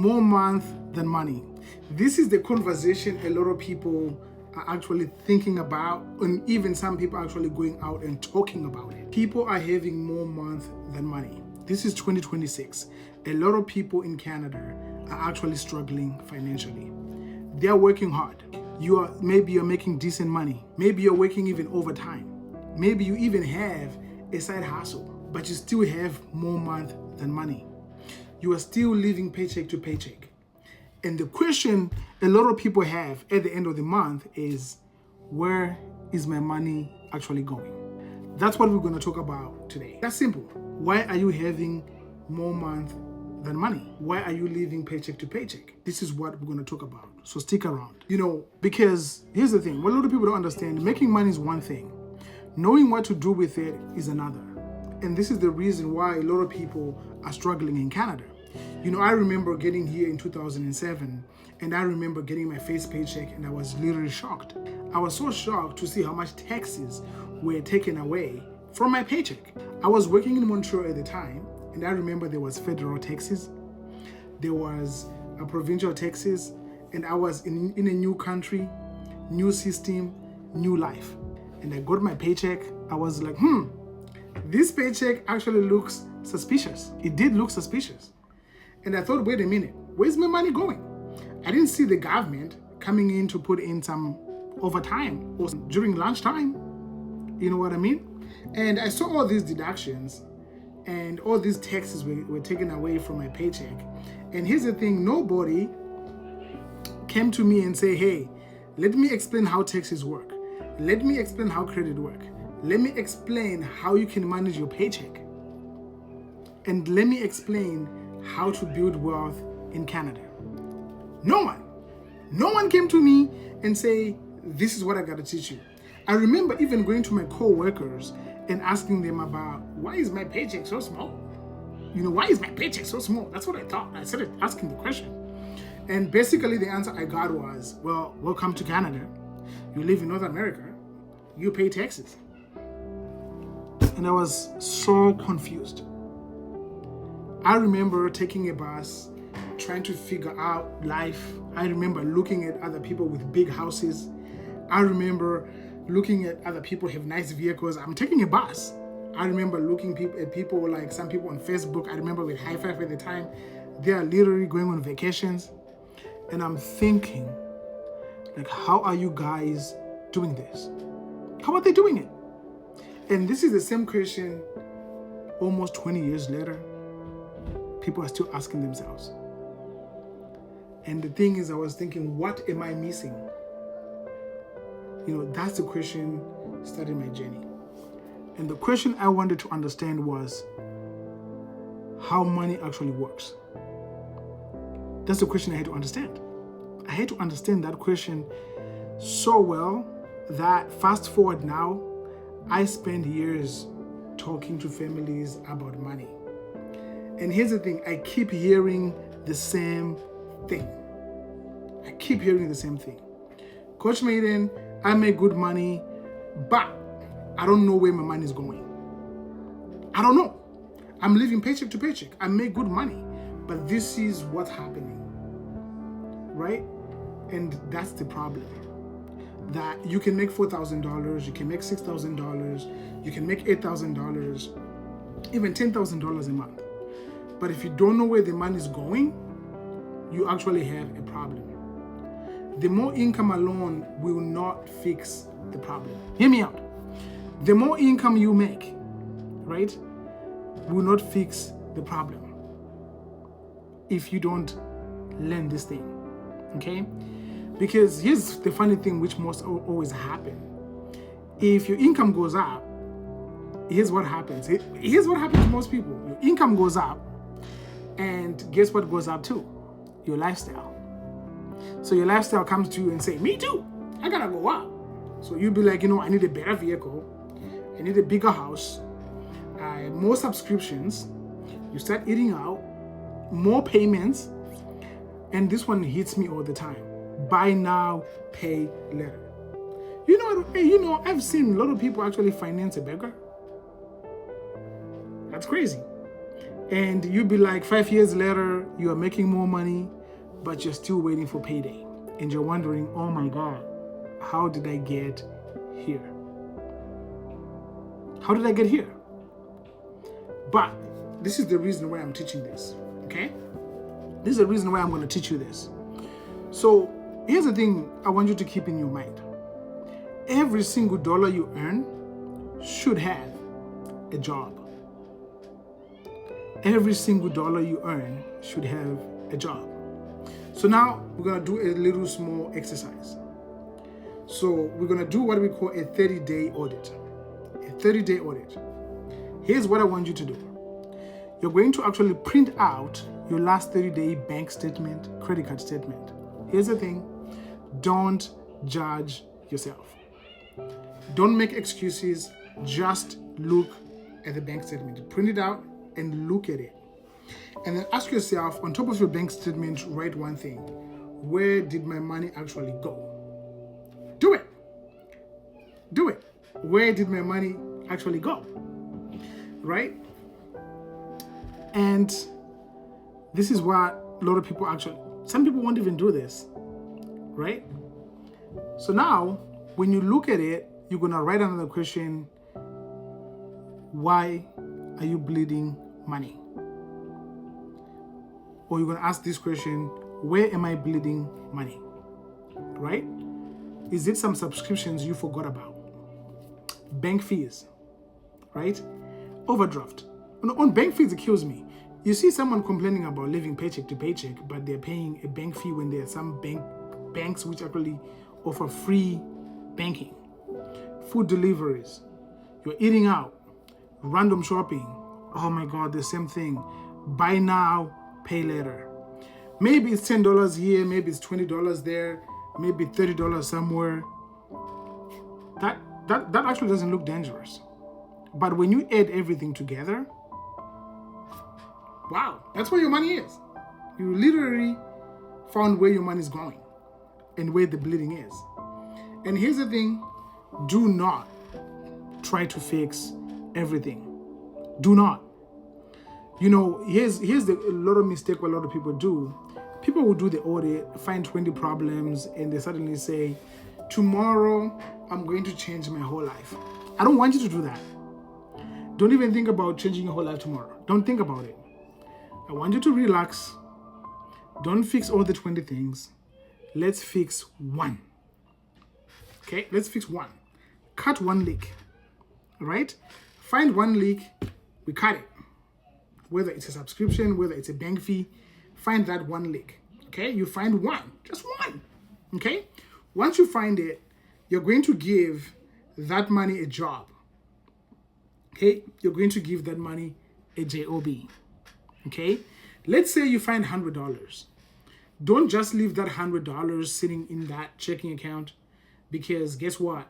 more month than money. This is the conversation a lot of people are actually thinking about, and even some people are actually going out and talking about it. People are having more month than money. This is 2026. A lot of people in Canada are actually struggling financially. They're working hard. Maybe you're making decent money. Maybe you're working even overtime. Maybe you even have a side hustle, but you still have more month than money. You are still living paycheck to paycheck. And the question a lot of people have at the end of the month is, where is my money actually going? That's what we're going to talk about today. That's simple. Why are you having more month than money? Why are you living paycheck to paycheck? This is what we're going to talk about. So stick around. Because here's the thing. What a lot of people don't understand, making money is one thing. Knowing what to do with it is another. And this is the reason why a lot of people are struggling in Canada. I remember getting here in 2007, and I remember getting my first paycheck, and I was literally shocked. I was so shocked to see how much taxes were taken away from my paycheck. I was working in Montreal at the time, and I remember there was federal taxes, there was a provincial taxes, and I was in a new country, new system, new life. And I got my paycheck. I was like, this paycheck actually looks suspicious. It did look suspicious. And I thought, wait a minute, where's my money going? I didn't see the government coming in to put in some overtime or during lunchtime. You know what I mean? And I saw all these deductions and all these taxes were taken away from my paycheck. And here's the thing, nobody came to me and say, hey, let me explain how taxes work. Let me explain how credit work. Let me explain how you can manage your paycheck. And let me explain how to build wealth in Canada. No one came to me and say, this is what I got to teach you. I remember even going to my co-workers and asking them about, why is my paycheck so small? Why is my paycheck so small? That's what I thought. I started asking the question. And basically the answer I got was, well, welcome to Canada. You live in North America. You pay taxes. And I was so confused. I remember taking a bus, trying to figure out life. I remember looking at other people with big houses. I remember looking at other people have nice vehicles. I'm taking a bus. I remember looking at people like some people on Facebook. I remember with High Five at the time. They are literally going on vacations. And I'm thinking, how are you guys doing this? How are they doing it? And this is the same question almost 20 years later. People are still asking themselves. And the thing is, I was thinking, what am I missing? That's the question started my journey. And the question I wanted to understand was how money actually works. That's the question I had to understand. I had to understand that question so well that fast forward now, I spend years talking to families about money. And here's the thing, I keep hearing the same thing. Coach Maiden, I make good money, but I don't know where my money is going. I don't know. I'm living paycheck to paycheck. I make good money, but this is what's happening, right? And that's the problem. That you can make $4,000, you can make $6,000, you can make $8,000, even $10,000 a month. But if you don't know where the money is going, you actually have a problem. The more income alone will not fix the problem. Hear me out. The more income you make, right, will not fix the problem if you don't learn this thing, okay? Because here's the funny thing which must always happen. If your income goes up, here's what happens. Here's what happens to most people. Your income goes up, and guess what goes up too? Your lifestyle. So your lifestyle comes to you and say, me too, I gotta go up. So you'll be like, I need a better vehicle, I need a bigger house, more subscriptions, you start eating out, more payments, and this one hits me all the time. Buy now, pay later. I've seen a lot of people actually finance a beggar. That's crazy. And you'll be like 5 years later, you are making more money, but you're still waiting for payday. And you're wondering, oh my God, how did I get here? How did I get here? But this is the reason why I'm teaching this, okay? This is the reason why I'm going to teach you this. So here's the thing I want you to keep in your mind. Every single dollar you earn should have a job. Every single dollar you earn should have a job. So now we're going to do a little small exercise. So we're going to do what we call a 30-day audit. A 30-day audit. Here's what I want you to do. You're going to actually print out your last 30-day bank statement, credit card statement. Here's the thing. Don't judge yourself. Don't make excuses. Just look at the bank statement. Print it out and look at it. And then ask yourself, on top of your bank statement, write one thing. Where did my money actually go? Do it. Do it. Where did my money actually go? Right? And this is what a lot of people actually, some people won't even do this. Right? So now, when you look at it, you're going to write another question. Why are you bleeding money? Or you're going to ask this question, where am I bleeding money? Right? Is it some subscriptions you forgot about? Bank fees, right? Overdraft. On bank fees, it kills me. You see someone complaining about living paycheck to paycheck, but they're paying a bank fee when there are some banks which actually offer free banking. Food deliveries. You're eating out. Random shopping. Oh my God, the same thing. Buy now, pay later. Maybe it's $10 here, maybe it's $20 there, maybe $30 somewhere. That actually doesn't look dangerous. But when you add everything together, wow, that's where your money is. You literally found where your money is going and where the bleeding is. And here's the thing, do not try to fix everything. Do not. You know, here's a lot of mistake what a lot of people do. People will do the audit, find 20 problems, and they suddenly say, tomorrow I'm going to change my whole life. I don't want you to do that. Don't even think about changing your whole life tomorrow. Don't think about it. I want you to relax. Don't fix all the 20 things. Let's fix one. Okay, let's fix one. Cut one leak. All right? Find one leak, we cut it. Whether it's a subscription, whether it's a bank fee, find that one leak. Okay, you find one, just one. Okay, once you find it, you're going to give that money a job. Okay, you're going to give that money a job. Okay, let's say you find $100. Don't just leave that $100 sitting in that checking account, because guess what?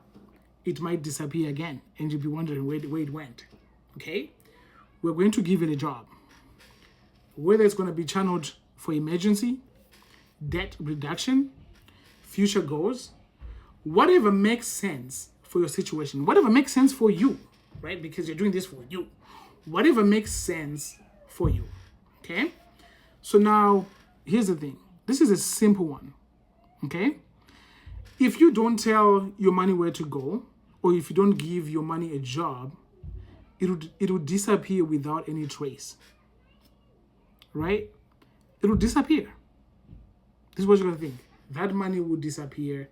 It might disappear again and you'll be wondering where it went. Okay, we're going to give it a job. Whether it's going to be channeled for emergency, debt reduction, future goals, whatever makes sense for your situation, whatever makes sense for you, right? Because you're doing this for you. Whatever makes sense for you. Okay? So now, here's the thing. This is a simple one. Okay? If you don't tell your money where to go, or if you don't give your money a job, it will disappear without any trace. Right? It will disappear. This is what you're going to think. That money will disappear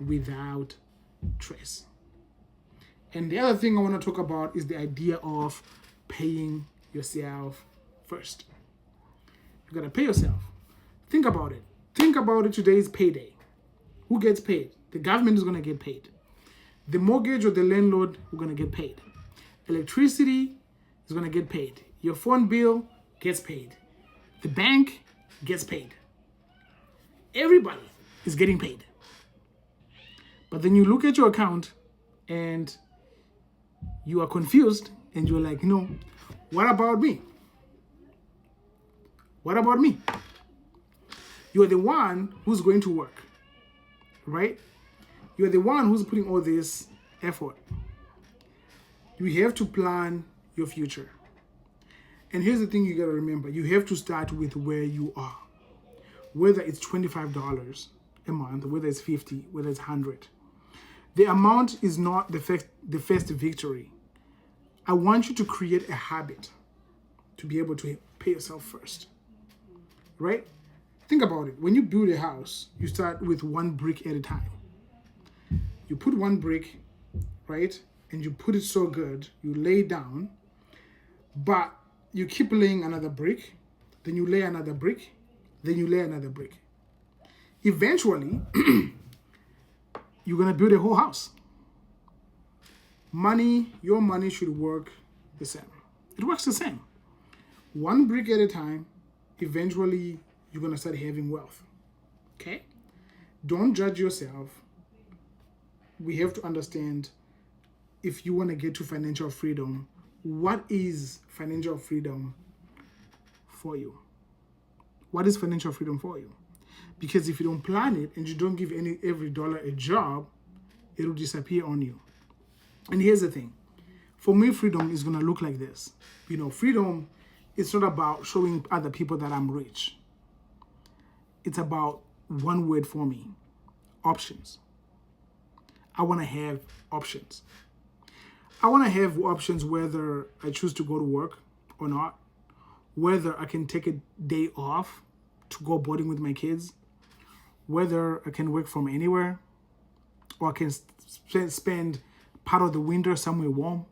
without trace. And the other thing I want to talk about is the idea of paying yourself first. You got to pay yourself. Think about it. Think about it. Today is payday. Who gets paid? The government is going to get paid. The mortgage or the landlord are going to get paid. Electricity is going to get paid. Your phone bill gets paid. The bank gets paid. Everybody is getting paid. But then you look at your account and you are confused and you're like, no, what about me? What about me? You're the one who's going to work, right? You're the one who's putting all this effort. You have to plan your future. And here's the thing you got to remember. You have to start with where you are. Whether it's $25 a month, whether it's 50, whether it's 100. The amount is not the first victory. I want you to create a habit to be able to pay yourself first, right? Think about it. When you build a house, you start with one brick at a time. You put one brick, right? And you put it so good, you lay down, but you keep laying another brick, then you lay another brick, then you lay another brick. Eventually, you're going to build a whole house. Your money should work the same. It works the same. One brick at a time, eventually you're going to start having wealth. Okay? Don't judge yourself. We have to understand, if you want to get to financial freedom, what is financial freedom for you? What is financial freedom for you? Because if you don't plan it and you don't give every dollar a job, it will disappear on you. And here's the thing. For me, freedom is going to look like this. Freedom, it's not about showing other people that I'm rich. It's about one word for me: options. I want to have options. I want to have options whether I choose to go to work or not, whether I can take a day off to go boarding with my kids, whether I can work from anywhere, or I can spend part of the winter somewhere warm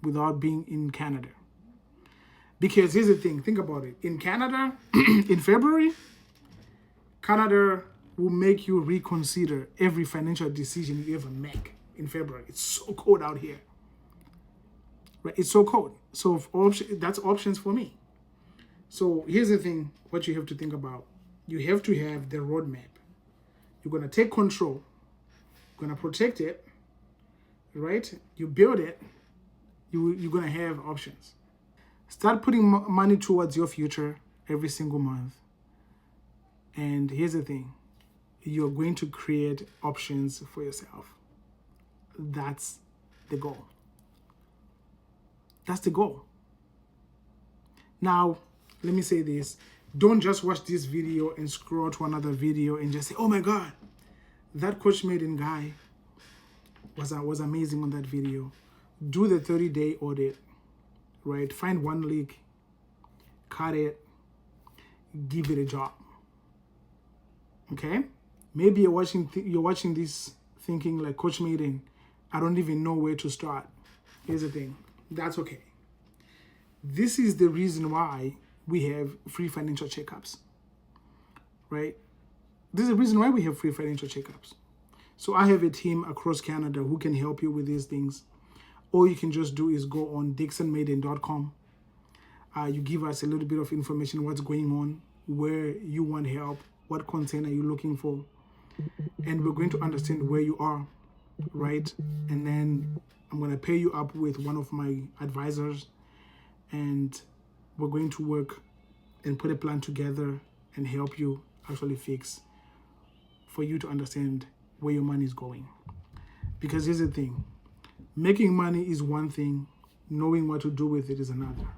without being in Canada. Because here's the thing, think about it. In Canada, in February, Canada will make you reconsider every financial decision you ever make in February. It's so cold out here. Right? It's so cold. So that's options for me. So here's the thing, what you have to think about. You have to have the roadmap. You're going to take control. You're going to protect it. Right? You build it. You're going to have options. Start putting money towards your future every single month. And here's the thing. You're going to create options for yourself. That's the goal. That's the goal. Now, let me say this. Don't just watch this video and scroll to another video and just say, oh my God, that Coach Maiden guy was amazing on that video. Do the 30-day audit, right? Find one leak, cut it, give it a job. Okay? Maybe you're watching this thinking like, Coach Maiden, I don't even know where to start. Here's the thing. That's okay. This is the reason why we have free financial checkups, right? This is the reason why we have free financial checkups. So I have a team across Canada who can help you with these things. All you can just do is go on dixonmaiden.com. You give us a little bit of information, what's going on, where you want help, what content are you looking for, and we're going to understand where you are, right? And then I'm going to pair you up with one of my advisors, and we're going to work and put a plan together and help you actually fix for you to understand where your money is going. Because here's the thing, making money is one thing, knowing what to do with it is another.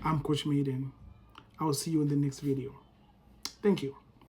I'm Coach Maiden. I'll see you in the next video. Thank you.